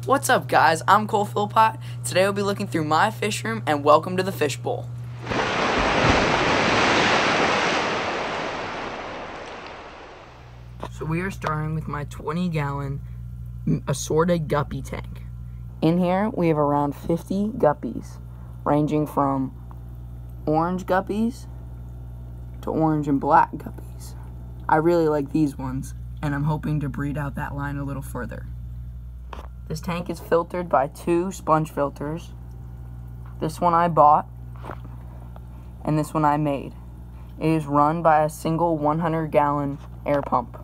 What's up, guys? I'm Cole Philpott. Today we'll be looking through my fish room, and welcome to the fish bowl. So we are starting with my 20-gallon assorted guppy tank. In here we have around 50 guppies, ranging from orange guppies to orange and black guppies. I really like these ones, and I'm hoping to breed out that line a little further. This tank is filtered by 2 sponge filters. This one I bought, and this one I made. It is run by a single 100-gallon air pump.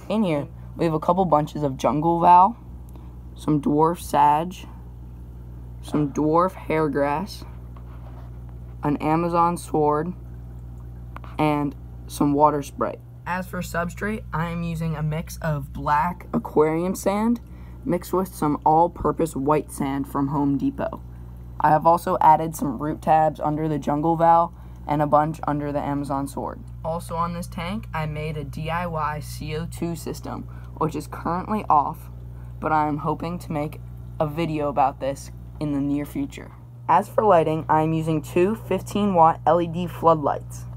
In here, we have a couple bunches of jungle val, some dwarf sage, some dwarf hairgrass, an Amazon sword, and some water sprite. As for substrate, I am using a mix of black aquarium sand mixed with some all-purpose white sand from Home Depot. I have also added some root tabs under the jungle val and a bunch under the Amazon sword. Also on this tank, I made a DIY CO2 system, which is currently off, but I am hoping to make a video about this in the near future. As for lighting, I am using 2 15-watt LED floodlights.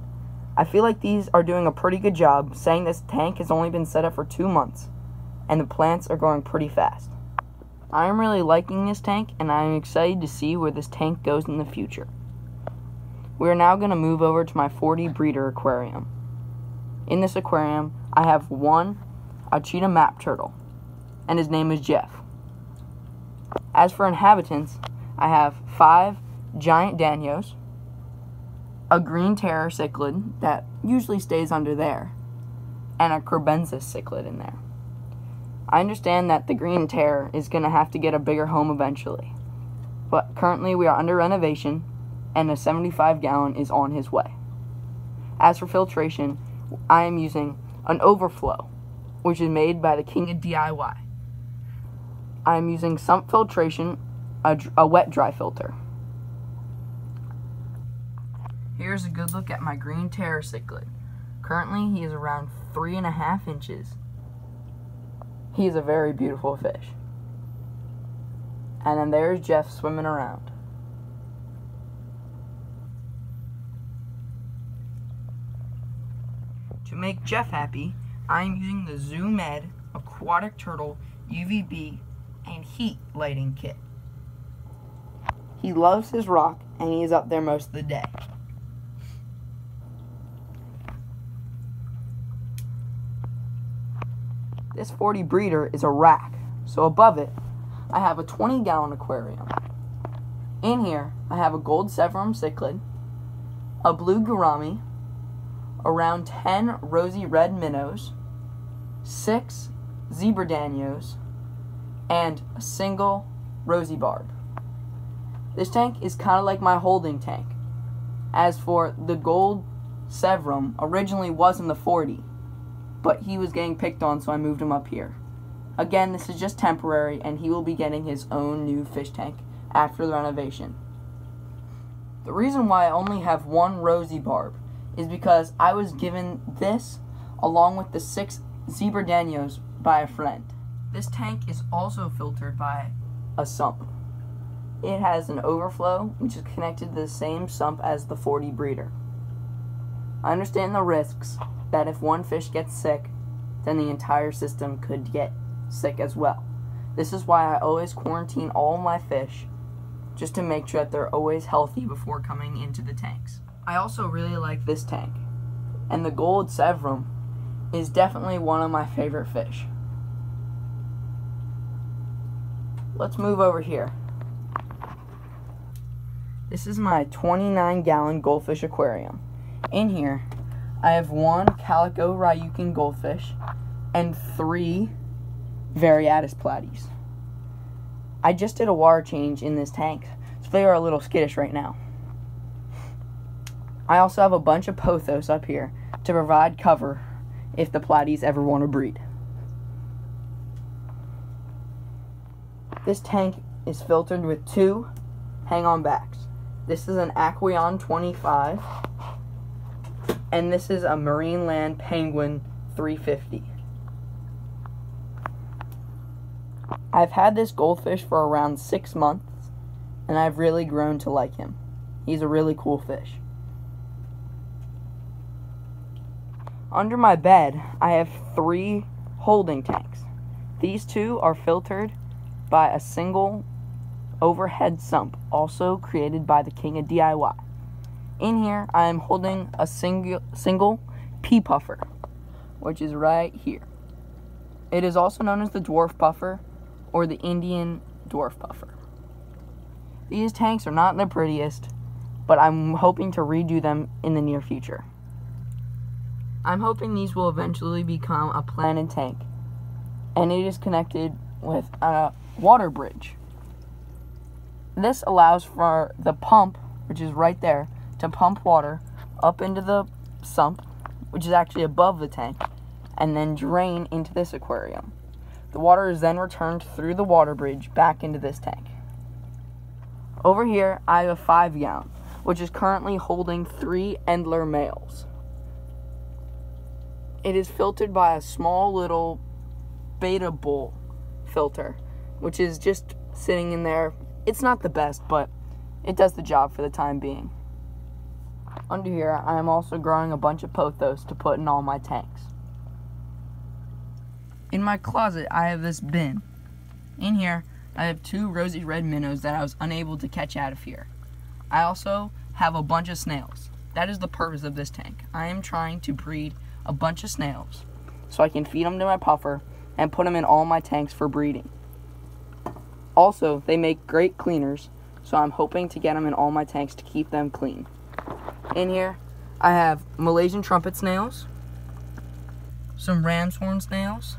I feel like these are doing a pretty good job, saying this tank has only been set up for 2 months, and the plants are growing pretty fast. I am really liking this tank, and I am excited to see where this tank goes in the future. We are now going to move over to my 40 breeder aquarium. In this aquarium, I have a cheetah map turtle, and his name is Jeff. As for inhabitants, I have 5 giant danios, a green terror cichlid that usually stays under there, and a crebensis cichlid in there. I understand that the green terror is going to have to get a bigger home eventually, but currently we are under renovation, and a 75-gallon is on his way. As for filtration, I am using an overflow, which is made by the king of DIY. I am using sump filtration, a wet-dry filter. Here's a good look at my green terror cichlid. Currently, he is around 3.5 inches. He is a very beautiful fish. And then there's Jeff swimming around. To make Jeff happy, I am using the Zoom Ed Aquatic Turtle UVB and Heat Lighting Kit. He loves his rock, and he is up there most of the day. This 40 breeder is a rack, so above it, I have a 20-gallon aquarium. In here, I have a gold severum cichlid, a blue gourami, around 10 rosy red minnows, 6 zebra danios, and a single rosy barb. This tank is kind of like my holding tank. As for the gold severum, originally was in the 40, but he was getting picked on, so I moved him up here. Again, this is just temporary, and he will be getting his own new fish tank after the renovation. The reason why I only have 1 rosy barb is because I was given this along with the 6 zebra danios by a friend. This tank is also filtered by a sump. It has an overflow, which is connected to the same sump as the 40 breeder. I understand the risks that if one fish gets sick, then the entire system could get sick as well. This is why I always quarantine all my fish, just to make sure that they're always healthy before coming into the tanks. I also really like this tank, and the gold severum is definitely one of my favorite fish. Let's move over here. This is my 29-gallon goldfish aquarium. In here, I have 1 calico Ryukin goldfish and 3 Variatus platies. I just did a water change in this tank, so they are a little skittish right now. I also have a bunch of pothos up here to provide cover if the platies ever want to breed. This tank is filtered with 2 hang-on backs. This is an Aquarium 25, and this is a Marine Land Penguin 350. I've had this goldfish for around 6 months, and I've really grown to like him. He's a really cool fish. Under my bed, I have 3 holding tanks. These 2 are filtered by a single overhead sump, also created by the king of DIY. In here, I am holding a single pea puffer, which is right here. It is also known as the dwarf puffer or the Indian dwarf puffer. These tanks are not the prettiest, but I'm hoping to redo them in the near future. I'm hoping these will eventually become a planted tank, and it is connected with a water bridge. This allows for the pump, which is right there, to pump water up into the sump, which is actually above the tank, and then drain into this aquarium. The water is then returned through the water bridge back into this tank. Over here, I have a 5 gallon, which is currently holding 3 Endler males. It is filtered by a small little beta bull filter, which is just sitting in there. It's not the best, but it does the job for the time being. Under here, I am also growing a bunch of pothos to put in all my tanks. In my closet, I have this bin. In here, I have 2 rosy red minnows that I was unable to catch out of here. I also have a bunch of snails. That is the purpose of this tank. I am trying to breed a bunch of snails so I can feed them to my puffer and put them in all my tanks for breeding. Also, they make great cleaners, so I'm hoping to get them in all my tanks to keep them clean. In here, I have Malaysian trumpet snails, some ram's horn snails,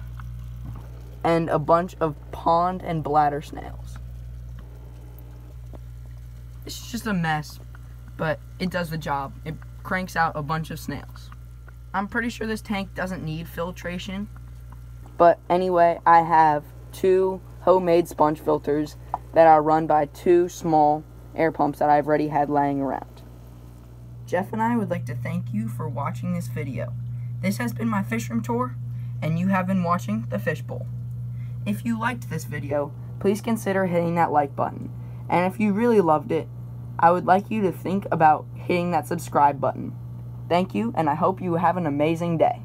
and a bunch of pond and bladder snails. It's just a mess, but it does the job. It cranks out a bunch of snails. I'm pretty sure this tank doesn't need filtration, but anyway, I have 2 homemade sponge filters that are run by 2 small air pumps that I've already had laying around. Jeff and I would like to thank you for watching this video. This has been my fish room tour, and you have been watching the Fish Bowl. If you liked this video, please consider hitting that like button. And if you really loved it, I would like you to think about hitting that subscribe button. Thank you, and I hope you have an amazing day.